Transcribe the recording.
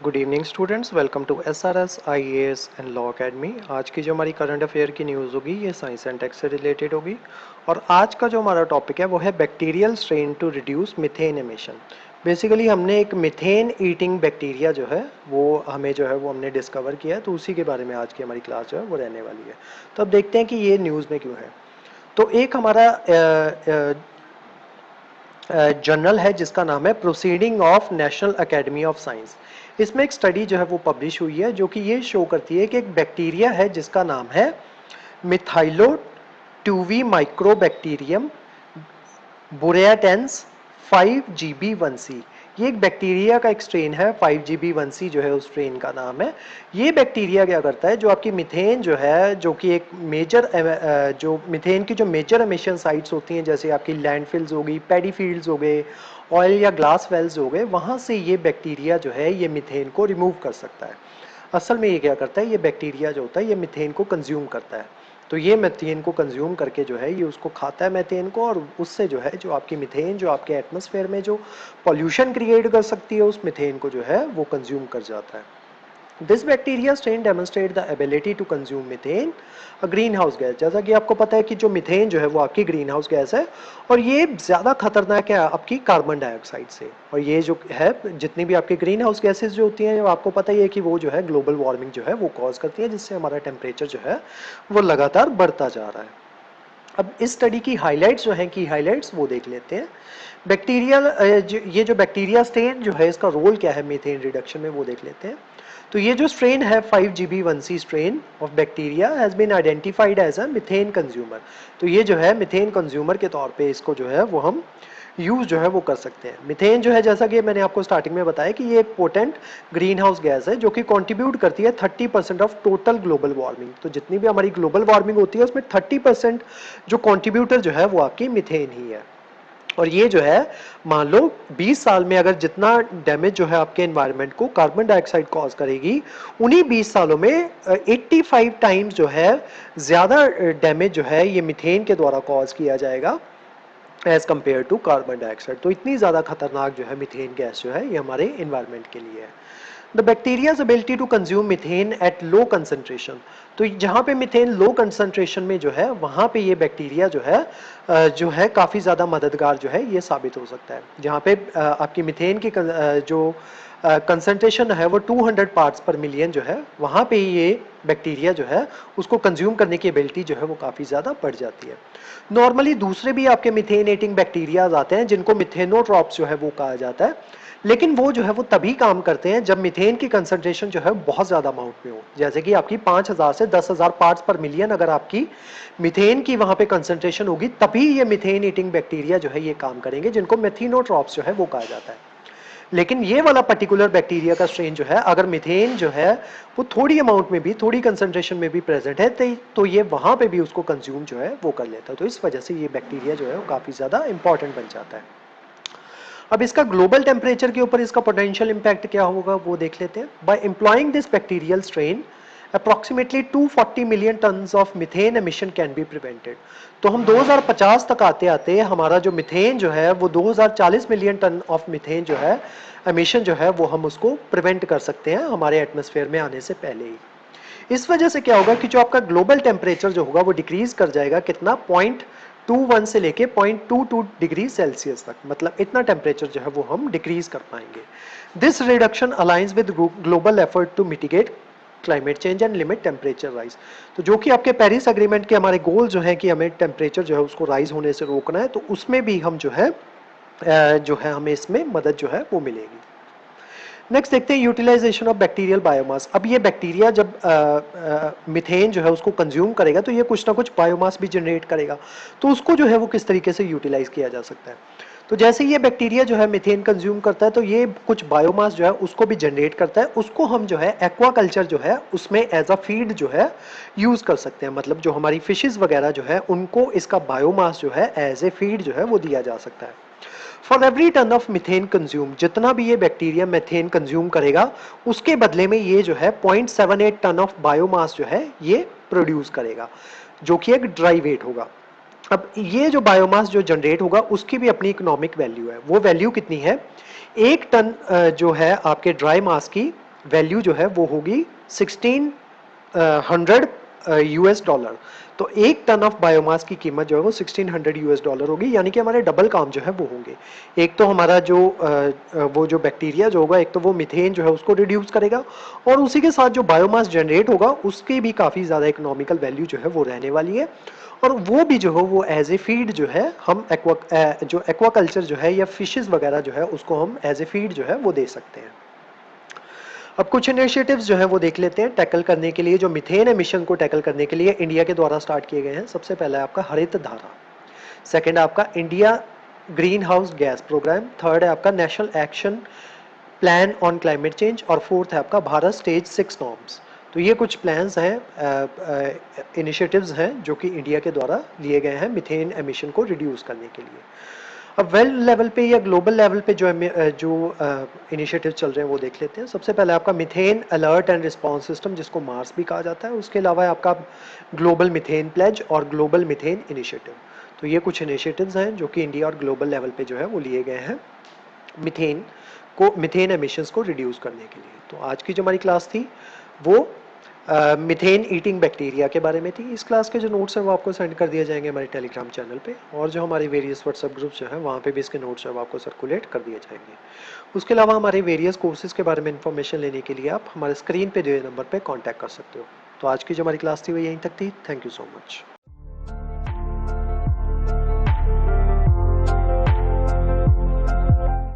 Good evening students, welcome to SRS IAS and law academy. आज की जो हमारी करंट अफेयर की न्यूज़ होगी ये साइंस एंड टेक से रिलेटेड होगी। और आज का जो हमारा टॉपिक है वो है bacterial strain to reduce methane emission. Basically हमने एक मीथेन ईटिंग बैक्टीरिया जो है वो हमें जो है वो हमने डिस्कवर किया है, तो उसी के बारे में आज की हमारी क्लास जो है वो रहने वाली है। तो अब देखते हैं कि ये न्यूज़ में क्यों है। तो एक हमारा जर्नल है जिसका नाम है proceeding of national academy of science. इसमें एक स्टडी जो है वो पब्लिश हुई है जो कि ये शो करती है कि एक बैक्टीरिया है जिसका नाम है मिथाइलो ट्यूवी माइक्रोबैक्टीरियम बुरेटेंस 5GB1c। ये एक बैक्टीरिया का एक स्ट्रेन है, 5GB1c जो है उस स्ट्रेन का नाम है। ये बैक्टीरिया क्या करता है, जो आपकी मीथेन जो है, जो कि एक मेजर जो मीथेन की जो मेजर एमिशन साइट्स होती हैं, जैसे आपकी लैंडफिल्स हो गई, पैडी फील्ड्स हो गए, ऑयल या ग्लास वेल्स हो गए, वहाँ से ये बैक्टीरिया जो है ये मीथेन को रिमूव कर सकता है। असल में ये क्या करता है, ये बैक्टीरिया जो होता है ये मीथेन को कंज्यूम करता है। तो ये मीथेन को कंज्यूम करके जो है ये उसको खाता है मीथेन को, और उससे जो है जो आपकी मीथेन जो आपके एटमॉस्फेयर में जो पॉल्यूशन क्रिएट कर सकती है उस मीथेन को जो है वो कंज्यूम कर जाता है। This bacteria strain demonstrate the ability to consume methane a green house gas. जैसा कि आपको पता है कि जो मीथेन जो है वो आपकी ग्रीन हाउस गैस है, और ये ज़्यादा खतरनाक है आपकी कार्बन डाइऑक्साइड से। और ये जो है जितनी भी आपकी ग्रीन हाउस गैसेज जो होती हैं, आपको पता ही है कि वो जो है ग्लोबल वार्मिंग जो है वो कॉज करती है, जिससे हमारा टेम्परेचर जो है वो लगातार बढ़ता जा रहा है। अब इस स्टडी की हाइलाइट्स जो हैं, की हाइलाइट्स वो देख लेते हैं। बैक्टीरियल ये जो बैक्टीरिया स्ट्रेन जो है इसका रोल क्या है मीथेन रिडक्शन में, वो देख लेते हैं। तो ये जो स्ट्रेन है 5GB1c strain of bacteria has been identified as a methane consumer. तो ये जो है मीथेन कंज्यूमर के तौर पे इसको जो है वो हम यूज जो है वो कर सकते हैं। मीथेन जो है, जैसा कि मैंने आपको स्टार्टिंग में बताया कि ये एक पोटेंट ग्रीन हाउस गैस है जो कि कंट्रीब्यूट करती है 30% ऑफ टोटल ग्लोबल वार्मिंग। तो जितनी भी हमारी ग्लोबल वार्मिंग होती है उसमें 30% जो कंट्रीब्यूटर जो है वो आपकी मीथेन ही है। और ये जो है, मान लो 20 साल में अगर जितना डैमेज जो है आपके एनवायरनमेंट को कार्बन डाइऑक्साइड कॉज करेगी, उन्हीं 20 सालों में 85 टाइम्स जो है ज़्यादा डैमेज जो है ये मीथेन के द्वारा कॉज किया जाएगा as compare to carbon dioxide. तो इतनी ज़्यादा खतरनाक जो है मीथेन गैस जो है ये हमारे इन्वायरमेंट के लिए है। The bacteria's ability to consume methane at low concentration. तो जहाँ पे मीथेन लो कंसंट्रेशन में जो है वहाँ पे ये बैक्टीरिया जो है काफ़ी ज़्यादा मददगार जो है ये साबित हो सकता है। जहाँ पे आपकी मीथेन की जो कंसंट्रेशन है वो 200 पार्ट्स पर मिलियन जो है, वहाँ पे ये बैक्टीरिया जो है उसको कंज्यूम करने की एबिलिटी जो है वो काफ़ी ज़्यादा बढ़ जाती है। नॉर्मली दूसरे भी आपके मिथेनेटिंग बैक्टीरियाज आते हैं जिनको मिथेनोट्रॉप्स जो है वो कहा जाता है, लेकिन वो जो है वो तभी काम करते हैं जब मीथेन की कंसंट्रेशन जो है बहुत ज़्यादा अमाउंट में हो। जैसे कि आपकी 5000 से 10,000 पार्ट्स पर मिलियन अगर आपकी मीथेन की वहाँ पे कंसंट्रेशन होगी, तभी ये मीथेन ईटिंग बैक्टीरिया जो है ये काम करेंगे, जिनको मेथिनोट्रॉप्स जो है वो कहा जाता है। लेकिन ये वाला पर्टिकुलर बैक्टीरिया का स्ट्रेन जो है, अगर मीथेन जो है वो थोड़ी अमाउंट में भी, थोड़ी कंसंट्रेशन में भी प्रेजेंट है, तो ये वहाँ पे भी उसको कंज्यूम जो है वो कर लेता है। तो इस वजह से ये बैक्टीरिया जो है वो काफ़ी ज़्यादा इंपॉर्टेंट बन जाता है। अब इसका ग्लोबल टेम्परेचर के ऊपर इसका पोटेंशियल इंपैक्ट क्या होगा वो देख लेते हैं। By employing this bacterial strain approximately 240 million tons of methane emission can be prevented. तो हम 2050 तक आते आते हमारा जो मिथेन जो है वो 2040 मिलियन टन ऑफ मिथेन जो है एमिशन जो है वो हम उसको प्रिवेंट कर सकते हैं हमारे एटमॉस्फेयर में आने से पहले ही। इस वजह से क्या होगा कि जो आपका ग्लोबल टेम्परेचर जो होगा वो डिक्रीज कर जाएगा, कितना, 0.21 से लेके 0.22 डिग्री सेल्सियस तक, मतलब इतना टेम्परेचर जो है वो हम डिक्रीज कर पाएंगे। This reduction aligns with global effort to mitigate climate change and limit temperature rise. तो जो कि आपके पेरिस एग्रीमेंट के हमारे गोल जो है कि हमें टेम्परेचर जो है उसको राइज होने से रोकना है, तो उसमें भी हम जो है हमें इसमें मदद जो है वो मिलेगी। नेक्स्ट देखते हैं यूटिलाइजेशन ऑफ बैक्टीरियल बायोमास। अब ये बैक्टीरिया जब मिथेन जो है उसको कंज्यूम करेगा तो ये कुछ ना कुछ बायोमास भी जनरेट करेगा, तो उसको जो है वो किस तरीके से यूटिलाइज किया जा सकता है। तो जैसे ये बैक्टीरिया जो है मिथेन कंज्यूम करता है तो ये कुछ बायोमास जो है उसको भी जनरेट करता है, उसको हम जो है एक्वाकल्चर जो है उसमें एज अ फीड जो है यूज कर सकते हैं। मतलब जो हमारी फिशेज वगैरह जो है उनको इसका बायोमास जो है एज ए फीड जो है वो दिया जा सकता है। For every ton of methane consume, जितना भी ये बैक्टीरिया मिथेन कंज्यूम करेगा उसके बदले में ये जो है 0.78 टन ऑफ बायोमास जो है ये प्रोड्यूस करेगा, जो कि एक ड्राई वेट होगा। अब ये जो बायोमास जो जनरेट होगा उसकी भी अपनी इकोनॉमिक वैल्यू है। वो वैल्यू कितनी है, 1 टन जो है आपके ड्राई मास की वैल्यू जो है वो होगी 1600 यूएस डॉलर। तो एक टन ऑफ बायोमास की कीमत जो है वो 1600 यूएस डॉलर होगी, यानी कि हमारे डबल काम जो है वो होंगे। एक तो हमारा जो वो जो बैक्टीरिया जो होगा, एक तो वो मीथेन जो है उसको रिड्यूस करेगा, और उसी के साथ जो बायोमास जनरेट होगा उसकी भी काफ़ी ज़्यादा इकोनॉमिकल वैल्यू जो है वो रहने वाली है। और वो भी जो है वो एज ए फीड जो है हम जो एक्वाकल्चर जो है या फिशेस वगैरह जो है उसको हम एज ए फीड जो है वो दे सकते हैं। अब कुछ इनिशिएटिव्स जो है वो देख लेते हैं टैकल करने के लिए, जो मिथेन एमिशन को टैकल करने के लिए इंडिया के द्वारा स्टार्ट किए गए हैं। सबसे पहला है आपका हरित धारा, सेकंड है आपका India green house gas programme, third है आपका national action plan on climate change, और फोर्थ है आपका भारत स्टेज 6 नॉर्म्स। तो ये कुछ प्लान्स हैं, इनिशिएटिव्स हैं जो कि इंडिया के द्वारा लिए गए हैं मिथेन एमिशन को रिड्यूस करने के लिए। अब वर्ल्ड लेवल पे या ग्लोबल लेवल पे जो इनिशिएटिव चल रहे हैं वो देख लेते हैं। सबसे पहले आपका methane alert and response system, जिसको मार्स भी कहा जाता है। उसके अलावा आपका ग्लोबल मिथेन प्लेज और ग्लोबल मिथेन इनिशिएटिव। तो ये कुछ इनिशिएटिव्स हैं जो कि इंडिया और ग्लोबल लेवल पे जो है वो लिए गए हैं मिथेन एमिशंस को रिड्यूस करने के लिए। तो आज की जो हमारी क्लास थी वो मिथेन ईटिंग बैक्टीरिया के बारे में थी। इस क्लास के जो नोट्स हैं वो आपको सेंड कर दिए जाएंगे हमारे टेलीग्राम चैनल पे, और जो हमारे वेरियस व्हाट्सएप ग्रुप्स जो हैं वहाँ पे भी इसके नोट्स जो है आपको सर्कुलेट कर दिए जाएंगे। उसके अलावा हमारे वेरियस कोर्सेज के बारे में इन्फॉर्मेशन लेने के लिए आप हमारे स्क्रीन पे दिए नंबर पर कॉन्टैक्ट कर सकते हो। तो आज की जो हमारी क्लास थी वो यहीं तक थी। Thank you so much.